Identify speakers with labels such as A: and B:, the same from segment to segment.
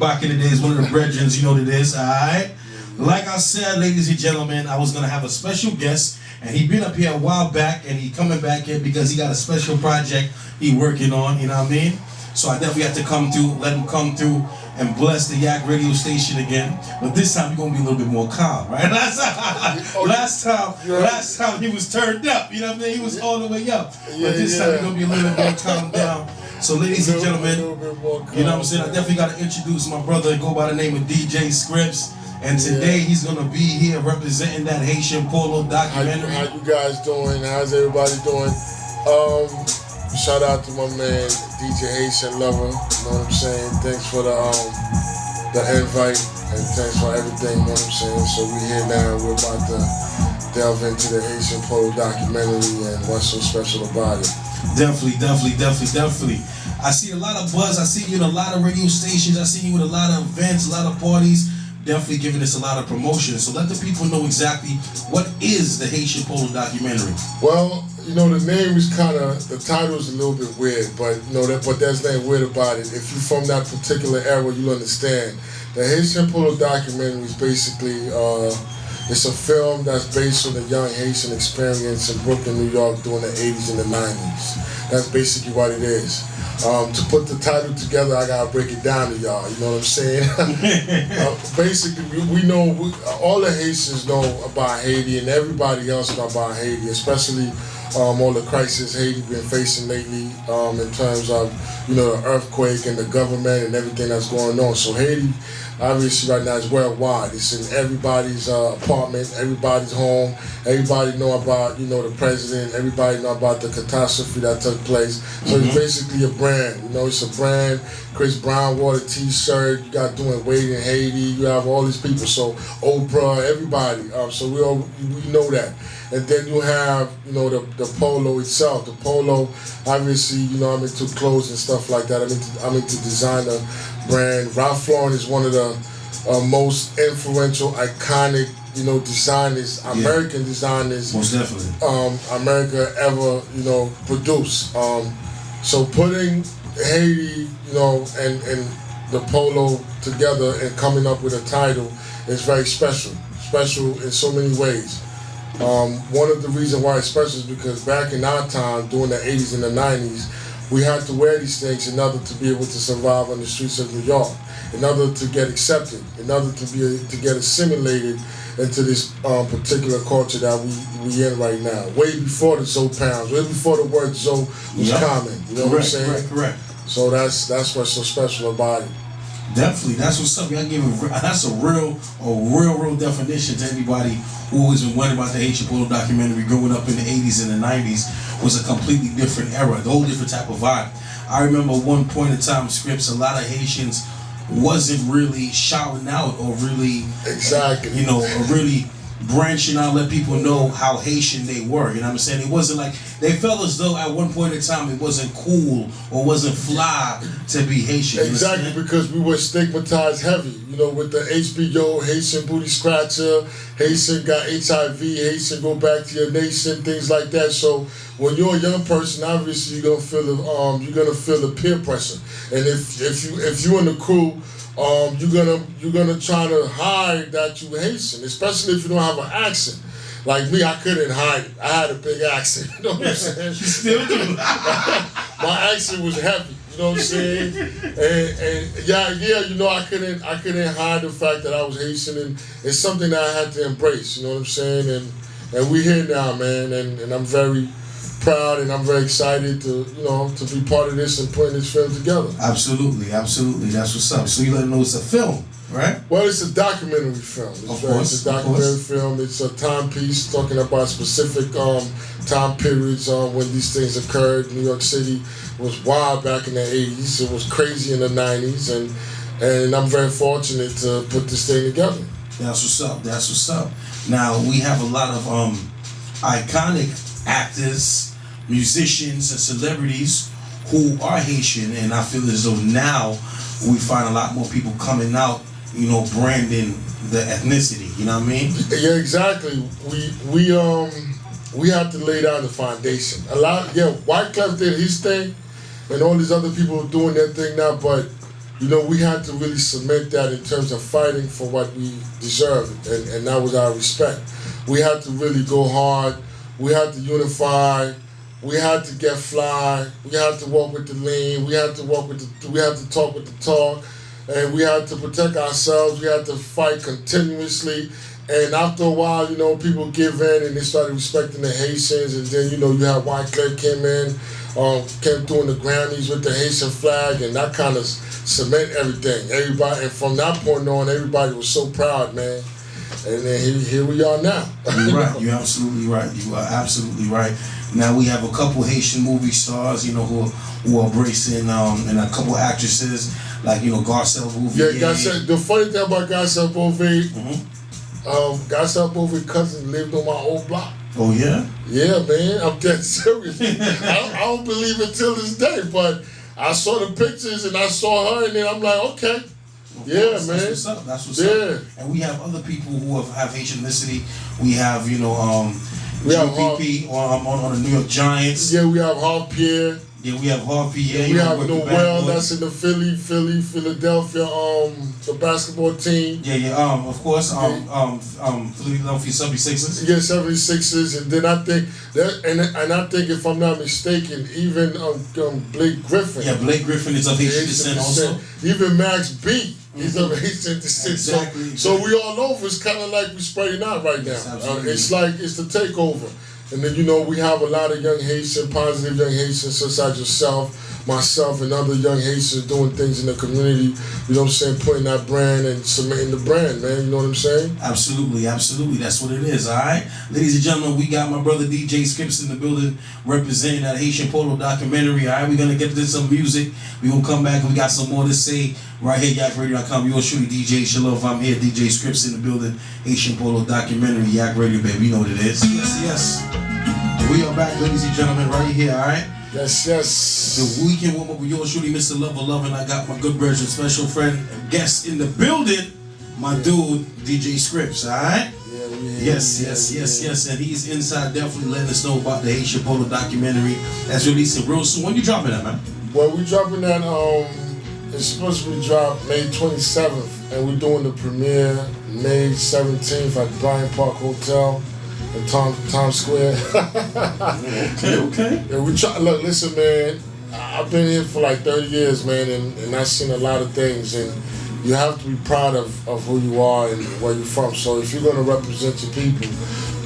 A: back in the days, one of the brethren, you know what it is, alright? Like I said, ladies and gentlemen, I was gonna have a special guest, and he been up here a while back, and he coming back here because he got a special project he working on, you know what I mean? So I definitely had to come through, let him come through and bless the Yak radio station again. But this time we're gonna be a little bit more calm, right? Last time he was turned up, you know what I mean? He was all the way up. But this time we're gonna be a little bit more calm down. So ladies and gentlemen, you know what I'm saying? I definitely gotta introduce my brother, go by the name of DJ Scripps. And today he's gonna be here representing that Haitian Polo documentary.
B: How you guys doing? How's everybody doing? Shout out to my man DJ Haitian Lover. You know what I'm saying? Thanks for the invite and thanks for everything. You know what I'm saying? So we here now. We're about to delve into the Haitian Polo documentary and what's so special about it.
A: Definitely. I see a lot of buzz. I see you in a lot of radio stations. I see you in a lot of events, a lot of parties. Definitely giving us a lot of promotion. So let the people know exactly what is the Haitian Polo documentary.
B: Well, you know, the name is the title is a little bit weird, but you know but there's nothing weird about it. If you're from that particular era, you'll understand. The Haitian Polo documentary is basically it's a film that's based on the young Haitian experience in Brooklyn, New York during the 80s and the 90s. That's basically what it is. To put the title together, I gotta break it down to y'all, you know what I'm saying? Basically, we know, all the Haitians know about Haiti and everybody else know about Haiti, especially all the crisis Haiti been facing lately in terms of, you know, the earthquake and the government and everything that's going on. So Haiti, obviously right now is worldwide. It's in everybody's apartment, everybody's home. Everybody know about, you know, the president. Everybody know about the catastrophe that took place. So it's basically a brand. You know, it's a brand. Chris Brown wore the T-shirt. You got doing Wade in Haiti. You have all these people. So Oprah, everybody. So we know that. And then you have, you know, the Polo itself. The Polo, obviously, you know, I'm into clothes and stuff like that. I'm into designer brand. Ralph Lauren is one of the most influential, iconic, you know, designers, American designers.
A: Most definitely.
B: America ever, you know, produced. So putting Haiti, you know, and the Polo together and coming up with a title is very special. Special in so many ways. One of the reasons why it's special is because back in our time, during the 80s and the 90s, we had to wear these things in order to be able to survive on the streets of New York, in order to get accepted, in order to get assimilated into this particular culture that we in right now. Way before the Zoe pounds, way before the word Zoe was common. You know what I'm saying?
A: Correct.
B: So that's what's so special about it.
A: Definitely, that's what's up. That's a real definition to anybody who always been wondering about the Haitian Polo documentary. Growing up in the 80s and the 90s was a completely different era, a whole different type of vibe. I remember one point in time, Scripps, a lot of Haitians wasn't really shouting out or really, you know, or really branching out, let people know how Haitian they were. You know what I'm saying? It wasn't like, they felt as though at one point in time it wasn't cool or wasn't fly to be Haitian.
B: Exactly, because we were stigmatized heavy. You know, with the HBO, Haitian booty scratcher, Haitian got HIV, Haitian go back to your nation, things like that. So when you're a young person, obviously you're gonna feel the peer pressure. And if you in the crew, you're gonna try to hide that you Haitian, especially if you don't have an accent. Like me, I couldn't hide it. I had a big accent. You know what I'm saying?
A: You still do.
B: My accent was heavy. You know what I'm saying? And yeah, you know, I couldn't hide the fact that I was Haitian, and it's something that I had to embrace. You know what I'm saying? And we here now, man, and I'm very proud and I'm very excited to be part of this and putting this film together.
A: Absolutely. That's what's up. So you let them know it's a film, right?
B: Well, it's a documentary film. It's a documentary film. It's a timepiece talking about specific time periods when these things occurred. New York City was wild back in the 80s. It was crazy in the 90s, and I'm very fortunate to put this thing together.
A: That's what's up. Now we have a lot of iconic actors, musicians, and celebrities who are Haitian, and I feel as though now we find a lot more people coming out, you know, branding the ethnicity. You know what I mean?
B: Yeah, exactly. We have to lay down the foundation. Wyclef did his thing, and all these other people are doing their thing now. But you know, we had to really cement that in terms of fighting for what we deserved, and that was our respect. We had to really go hard. We had to unify. We had to get fly. We had to walk with the lean. We had to talk with the talk, and we had to protect ourselves. We had to fight continuously. And after a while, you know, people give in and they started respecting the Haitians. And then, you know, you had Wycliffe came through in the Grammys with the Haitian flag, and that kind of cement everything. Everybody, and from that point on, everybody was so proud, man. And then here we are now.
A: You're right. You're absolutely right. You are absolutely right. Now we have a couple Haitian movie stars, you know, who are bracing, and a couple actresses like, you know, Garcelle Bouvier.
B: Yeah, Garcelle. The funny thing about Garcelle Bouvier, Garcelle Bouvier's cousin lived on my old block.
A: Oh yeah?
B: Yeah, man. I'm dead serious. I don't believe it till this day, but I saw the pictures and I saw her, and then I'm like, okay. Yeah, man.
A: That's what's up. That's what's up. And we have other people who have Haitian ethnicity. We have, you know,
B: we have
A: GPP on the New York Giants.
B: Yeah, we have Harpier.
A: Yeah, we have Harpy. Yeah,
B: we have Noel. That's in the Philadelphia, the basketball team.
A: Yeah. Of course, Philadelphia 76ers.
B: Yeah, 76ers, and then I think that, and I think if I'm not mistaken, even Blake Griffin.
A: Yeah, Blake Griffin is of Haitian descent also.
B: Even Max B. He's of Haitian descent.
A: Exactly.
B: So we all over. It's kind of like we're spreading out right now.
A: Yes,
B: it's like it's the takeover. And then, you know, we have a lot of young Haitian, positive young Haitians, such as yourself, myself, and other young Haitians doing things in the community, you know what I'm saying, putting that brand and cementing the brand, man, you know what I'm saying?
A: Absolutely, absolutely, that's what it is, all right? Ladies and gentlemen, we got my brother DJ Scripts in the building representing that Haitian Polo documentary, all right? We're going to get into some music. We're going to come back and we got some more to say right here, YakRadio.com. Yours truly, DJ Shalov. I'm here, DJ Scripts in the building, Haitian Polo documentary, Yak Radio, baby, you know what it is. Yes. We are back, ladies and gentlemen, right here, all right?
B: Yes.
A: The weekend warm up with yours truly, Mr. Lova, and I got my good version, special friend, and guest in the building, my dude, DJ Scripts, all right? Yes. And he's inside definitely letting us know about the Haitian Polo documentary that's releasing real soon. When you dropping that, man?
B: Well, we dropping that, it's supposed to be dropped May 27th, and we're doing the premiere May 17th at Bryant Park Hotel in Times Square.
A: Okay.
B: Yeah, we try. Look, listen, man. I've been here for like 30 years, man, and I've seen a lot of things, and you have to be proud of who you are and where you're from. So if you're gonna represent your people,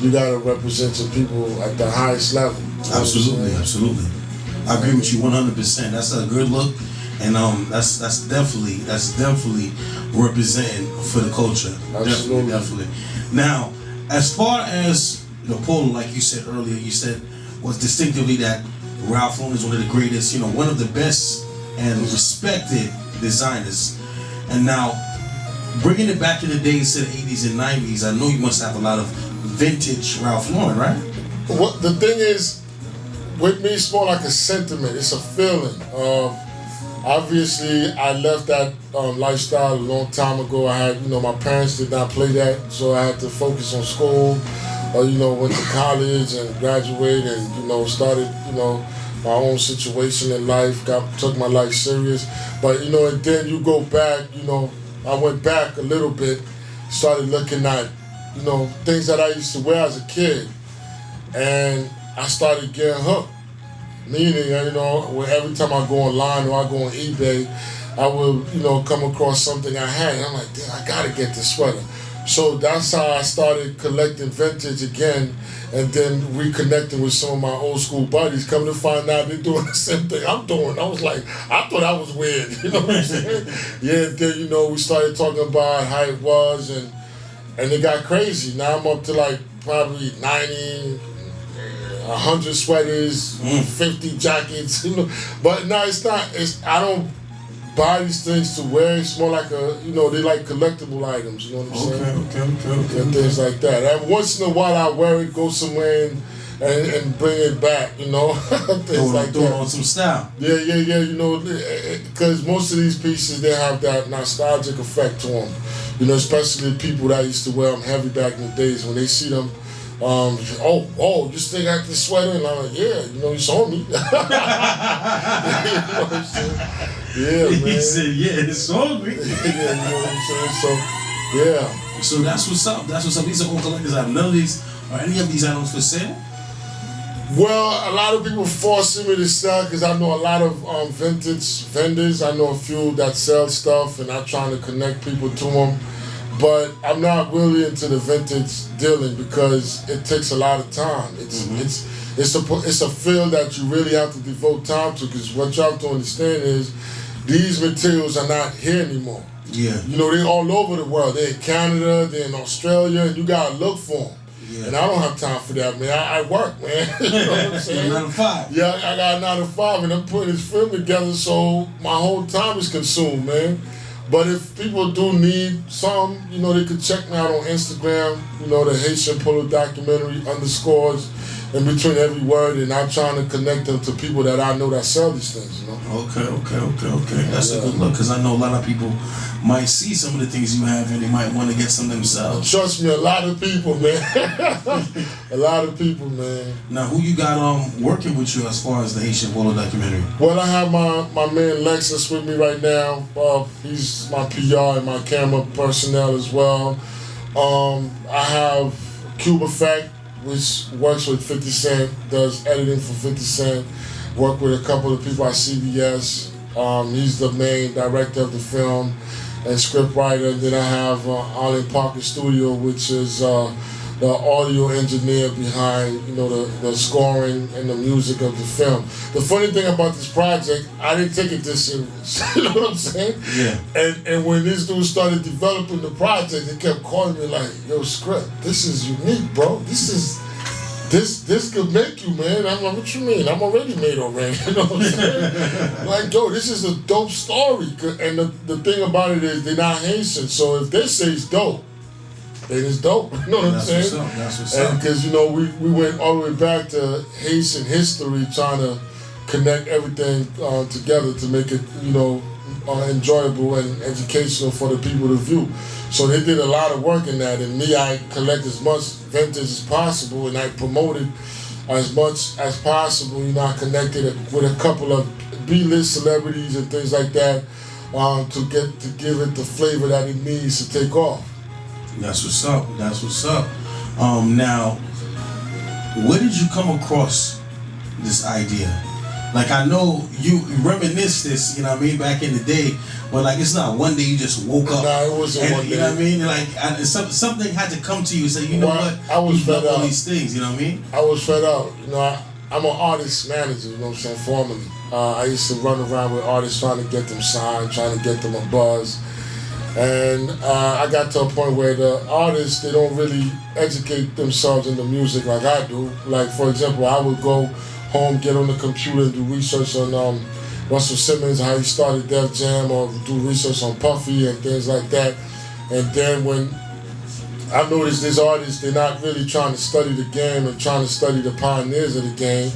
B: you gotta represent your people at the highest level.
A: Absolutely. I agree with you 100%. That's a good look, and that's definitely representing for the culture.
B: Absolutely.
A: Definitely. Now, as far as the Polo, like you said earlier, you said was distinctively that Ralph Lauren is one of the greatest, you know, one of the best and respected designers. And now, bringing it back to the days to the 80s and 90s, I know you must have a lot of vintage Ralph Lauren, right?
B: What the thing is, with me, it's more like a sentiment. It's a feeling. Obviously, I left that lifestyle a long time ago. I had, you know, my parents did not play that, so I had to focus on school. You know, went to college and graduated, and you know, started, you know, my own situation in life. Took my life serious, but you know, and then you go back. You know, I went back a little bit, started looking at, you know, things that I used to wear as a kid, and I started getting hooked. Meaning, you know, every time I go online or I go on eBay, I will, you know, come across something I had, and I'm like, damn, I gotta get this sweater. So that's how I started collecting vintage again, and then reconnecting with some of my old school buddies. Come to find out they're doing the same thing I'm doing. I was like, I thought I was weird, you know what I'm saying? Yeah, then, you know, we started talking about how it was, and it got crazy. Now I'm up to like probably 90, 100 sweaters, 50 jackets, you know. But no, it's not. I don't buy these things to wear. It's more like a, you know, they like collectible items. You know what I'm saying?
A: Okay.
B: And things like that. And once in a while, I wear it, go somewhere and bring it back. You know, things like that.
A: Throw on some style.
B: Yeah. You know, because most of these pieces, they have that nostalgic effect to them. You know, especially the people that used to wear them heavy back in the days when they see them. You still got this sweater? And I'm like, yeah, you know, you saw me. You know what I'm saying? Yeah, man.
A: He said, yeah, it's hungry.
B: Yeah, you know what I'm saying? So, yeah.
A: So that's what's up. That's what's up. These are all collectors. None of these, or any of these items for sale?
B: Well, a lot of people forcing me to sell because I know a lot of vintage vendors. I know a few that sell stuff, and I'm trying to connect people to them. But I'm not really into the vintage dealing because it takes a lot of time. It's a field that you really have to devote time to, because what you have to understand is these materials are not here anymore.
A: Yeah.
B: You know, they're all over the world. They're in Canada, they're in Australia, and you gotta look for them. Yeah. And I don't have time for that, man. I work, man. You know what I'm saying?
A: 9 to 5.
B: Yeah, I got 9 to 5, and I'm putting this film together, so my whole time is consumed, man. But if people do need some, you know, they could check me out on Instagram, you know, the Haitian Polo documentary _ in between every word, and I'm trying to connect them to people that I know that sell these things, you know.
A: Okay. That's a good look, because I know a lot of people might see some of the things you have and they might want to get some themselves.
B: Trust me, a lot of people, man. A lot of people, man.
A: Now, who you got working with you as far as the Haitian Polo documentary?
B: Well, I have my man Lexus with me right now. He's my PR and my camera personnel as well. I have Cube Effect, which works with 50 Cent, does editing for 50 Cent, work with a couple of people at CBS. He's the main director of the film and script writer. Then I have Arlen Parker Studio, which is the audio engineer behind, you know, the scoring and the music of the film. The funny thing about this project, I didn't take it this serious. You know what I'm saying?
A: Yeah.
B: And when this dude started developing the project, they kept calling me like, "Yo, script, this is unique, bro. This could make you, man." I'm like, "What you mean? I'm already made already." You know what I'm saying? Like, yo, this is a dope story. And the thing about it is they're not Haitian, so if they say it's dope, then it's dope. You know what I'm saying?
A: That's what's up.
B: Because, you know, we went all the way back to Haitian history, trying to connect everything together to make it, you know, enjoyable and educational for the people to view. So they did a lot of work in that, and me, I collect as much vintage as possible, and I promoted as much as possible. You know, I connected it with a couple of B-list celebrities and things like that to give it the flavor that it needs to take off.
A: That's what's up. That's what's up. Now, where did you come across this idea? Like, I know you reminisce this, you know what I mean, back in the day, but like, it's not one day you just woke up.
B: Nah, it wasn't one day.
A: You know what I mean? Like, something had to come to you and say, you know what?
B: I was fed up.
A: All these things, you know what I mean?
B: I was fed up. You know, I'm an artist manager, you know what I'm saying, formerly. I used to run around with artists trying to get them signed, trying to get them a buzz. And I got to a point where the artists, they don't really educate themselves in the music like I do. Like, for example, I would go home, get on the computer and do research on Russell Simmons, how he started Def Jam, or do research on Puffy and things like that. And then when I noticed these artists, they're not really trying to study the game and trying to study the pioneers of the game,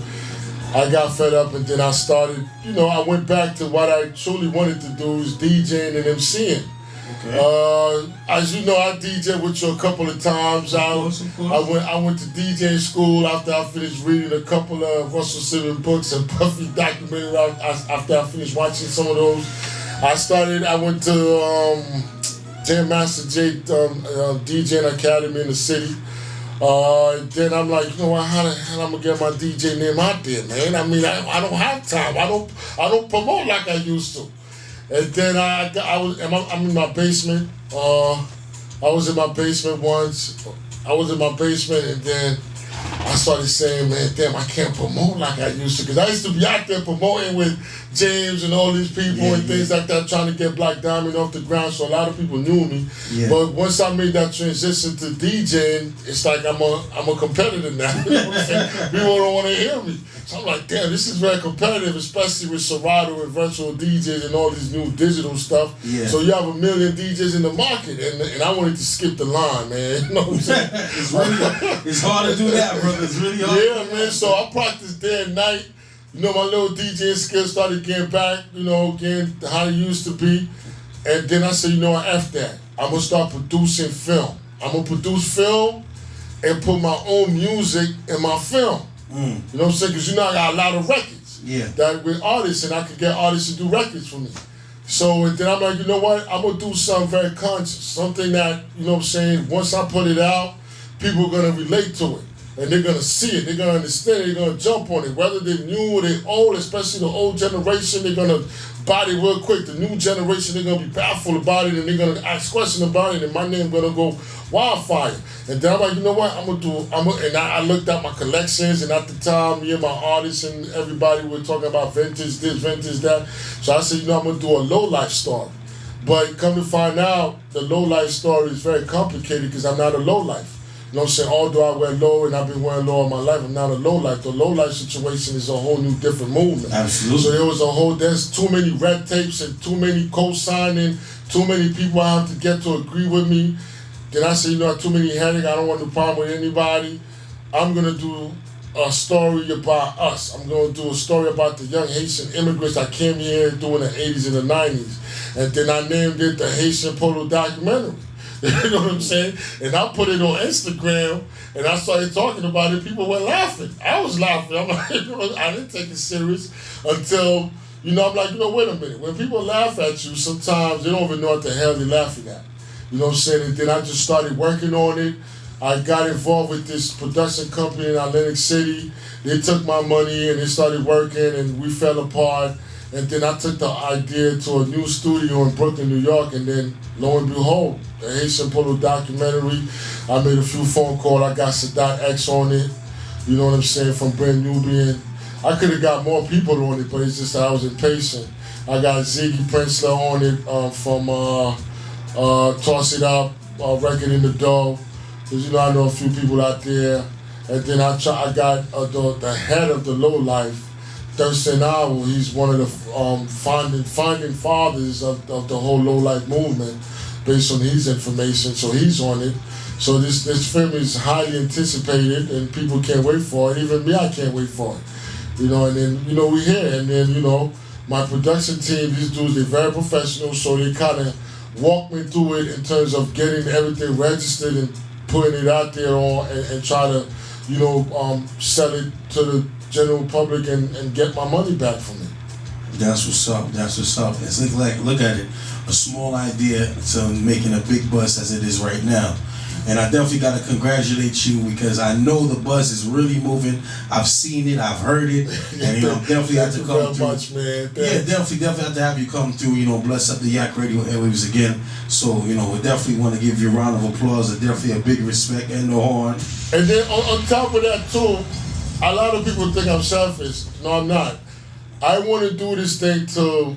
B: I got fed up, and then I started, you know, I went back to what I truly wanted to do, is DJing and MCing. Okay. As you know, I DJed with you a couple of times. Of course. I went to DJ school after I finished reading a couple of Russell Simmons books and Puffy documentary. After I finished watching some of those, I went to Jam Master J DJing Academy in the city. Then I'm like, you know what? How the hell I'm gonna get my DJ name out there, man? I mean, I don't have time. I don't promote like I used to. And then I'm in my basement. I was in my basement once. I was in my basement, and then I started saying, man, damn, I can't promote like I used to. Because I used to be out there promoting with James and all these people and things like that, trying to get Black Diamond off the ground, so a lot of people knew me. Yeah. But once I made that transition to DJing, it's like I'm a competitor now. You know what I'm saying? People don't want to hear me. So I'm like, damn, this is very competitive, especially with Serato and virtual DJs and all these new digital stuff. Yeah. So you have 1 million DJs in the market, and I wanted to skip the line, man. You know what I'm saying?
A: It's hard to do that, brother. It's really hard.
B: Yeah, man. So I practiced day and night. You know, my little DJing skills started getting back, you know, getting how it used to be. And then I said, you know what, F that. I'm going to start producing film. I'm going to produce film and put my own music in my film. You know what I'm saying? Because, you know, I got a lot of records that with artists, and I could get artists to do records for me. So and then I'm like, you know what? I'm gonna do something very conscious, something that, you know what I'm saying, once I put it out, people are gonna relate to it. And they're gonna see it, they're gonna understand it, they're gonna jump on it. Whether they're new or they're old, especially the old generation, they're gonna body real quick. The new generation, they're gonna be baffled about it and they're gonna ask questions about it, and my name gonna go wildfire. And then I'm like, you know what, and I looked at my collections, and at the time, me and my artists and everybody were talking about vintage this, vintage that. So I said, you know, I'm gonna do a low life story. But come to find out, the low life story is very complicated because I'm not a low life. You know what I'm saying? Although I wear low and I've been wearing low all my life, I'm not a low life. The low life situation is a whole new different movement.
A: Absolutely.
B: So there's too many red tapes and too many co-signing, too many people I have to get to agree with me. Then I say, you know, too many headache, I don't want no problem with anybody. I'm gonna do a story about us. I'm gonna do a story about the young Haitian immigrants that came here during the 80s and the 90s. And then I named it the Haitian Polo documentary. You know what I'm saying? And I put it on Instagram, and I started talking about it. People were laughing. I was laughing. I'm like, you know, I didn't take it serious until, you know, I'm like, you know, wait a minute. When people laugh at you, sometimes they don't even know what the hell they're laughing at. You know what I'm saying? And then I just started working on it. I got involved with this production company in Atlantic City. They took my money and they started working, and we fell apart. And then I took the idea to a new studio in Brooklyn, New York, and then lo and behold, the Haitian Polo documentary. I made a few phone calls. I got Sadat X on it. You know what I'm saying? From Brand Nubian. I could have got more people on it, but it's just that I was impatient. I got Ziggy Princeler on it from Toss It Up, Record in the Dough. Because, you know, I know a few people out there. And then I got the head of the Low Life, Thirstin. Howl. He's one of the founding fathers of the whole Low Life movement, based on his information. So he's on it. So this film is highly anticipated, and people can't wait for it. Even me, I can't wait for it. You know, and then, you know, we're here. And then, you know, my production team, these dudes, they're very professional, so they kind of walk me through it in terms of getting everything registered and putting it out there and try to, you know, sell it to the general public and get my money back from it.
A: That's what's up. That's what's up. It's like look at it, a small idea to making a big buzz as it is right now. And I definitely got to congratulate you, because I know the buzz is really moving. I've seen it, I've heard it, and you know, definitely have to come through.
B: Much, man.
A: Yeah, definitely have to have you come through. You know, bless up the Yak Radio airwaves again. So you know, we definitely want to give you a round of applause, and definitely a big respect and the horn.
B: And then on top of that too, a lot of people think I'm selfish. No, I'm not. I want to do this thing to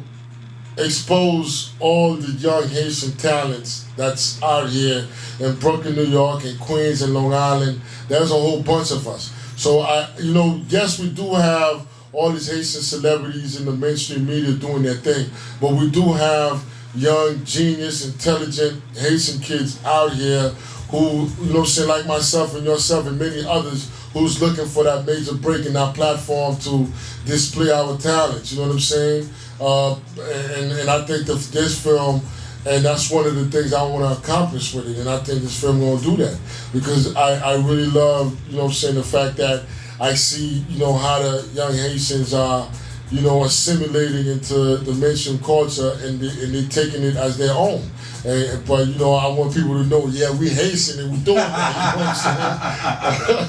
B: expose all the young Haitian talents that's out here in Brooklyn, New York, and Queens and Long Island. There's a whole bunch of us. So you know, yes, we do have all these Haitian celebrities in the mainstream media doing their thing, but we do have young, genius, intelligent Haitian kids out here who, you know what I'm saying, like myself and yourself and many others, who's looking for that major break in that platform to display our talents. You know what I'm saying? And I think this film, and that's one of the things I want to accomplish with it, and I think this film gonna do that, because I really love, you know what I'm saying, the fact that I see, you know, how the young Haitians are, you know, assimilating into the mainstream culture, and they're taking it as their own. But you know, I want people to know, yeah, we Haitian and we doing that. You know what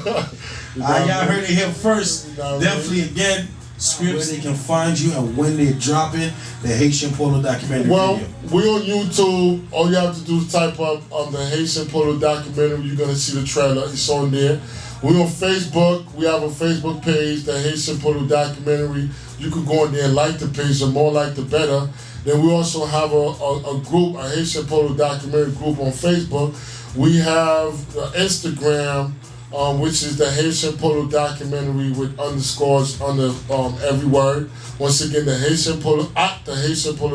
B: I'm saying? You know,
A: Y'all heard it here first.
B: You know,
A: Definitely again, scripts they can find you and when they're dropping the Haitian Polo documentary.
B: Well,
A: video.
B: we're on YouTube. All you have to do is type up the Haitian Polo documentary. You're gonna see the trailer. It's on there. We're on Facebook. We have a Facebook page, the Haitian Polo documentary. You can go on there and like the page. The more like, the better. Then we also have a group, a Haitian Polo documentary group on Facebook. We have Instagram, which is the Haitian Polo documentary with underscores under every word. Once again, the Haitian Polo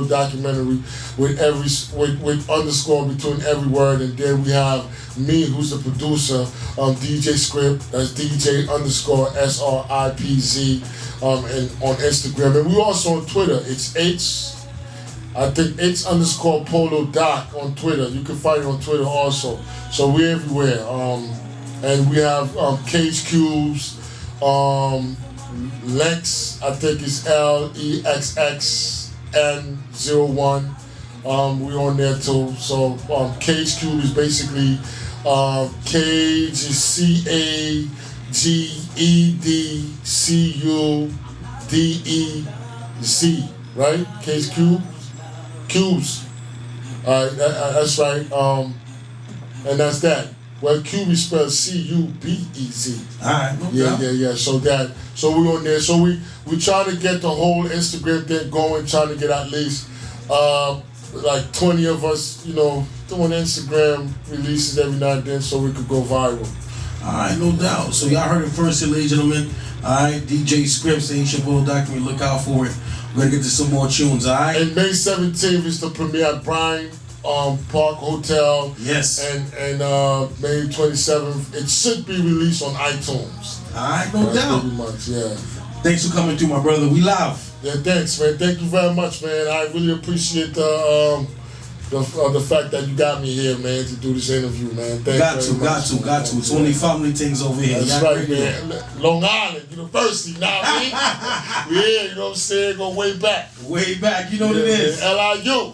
B: documentary with underscore between every word. And then we have me, who's the producer, DJ Script. That's DJ underscore SRIPZ, and on Instagram. And we also on Twitter. It's it's underscore Polo Doc on Twitter. You can find it on Twitter also. So we're everywhere. And we have Cage Cubes, Lex, I think it's LEXX, N01. We on there too. So Cage Cube is basically Cage is CAGEDCUDEZ, right? Cage Cube, Cubes. All right, that's right. And that's that. Well, Cube is spelled CUBEZ.
A: All right, no doubt.
B: Yeah. So we on there. So we trying to get the whole Instagram thing going. Trying to get at least like 20 of us, doing Instagram releases every now and then, so we could go viral.
A: All right, no doubt. So y'all heard it first, ladies and gentlemen. All right, DJ Scripts, the Haitian Polo document. Look out for it. We're gonna get to some more tunes. All right.
B: And May 17th is the premiere at Bryan Park Hotel.
A: Yes.
B: And May 27th, it should be released on iTunes.
A: All right, no doubt.
B: Pretty much, yeah.
A: Thanks for coming through, my brother. We live.
B: Yeah, thanks, man. Thank you very much, man. I really appreciate the fact that you got me here, man, to do this interview, man.
A: Got to. It's only family things over here.
B: That's right, man. Long Island University, now I mean? Yeah, you know what I'm saying? Go way back.
A: Way back, you know what it is.
B: LIU.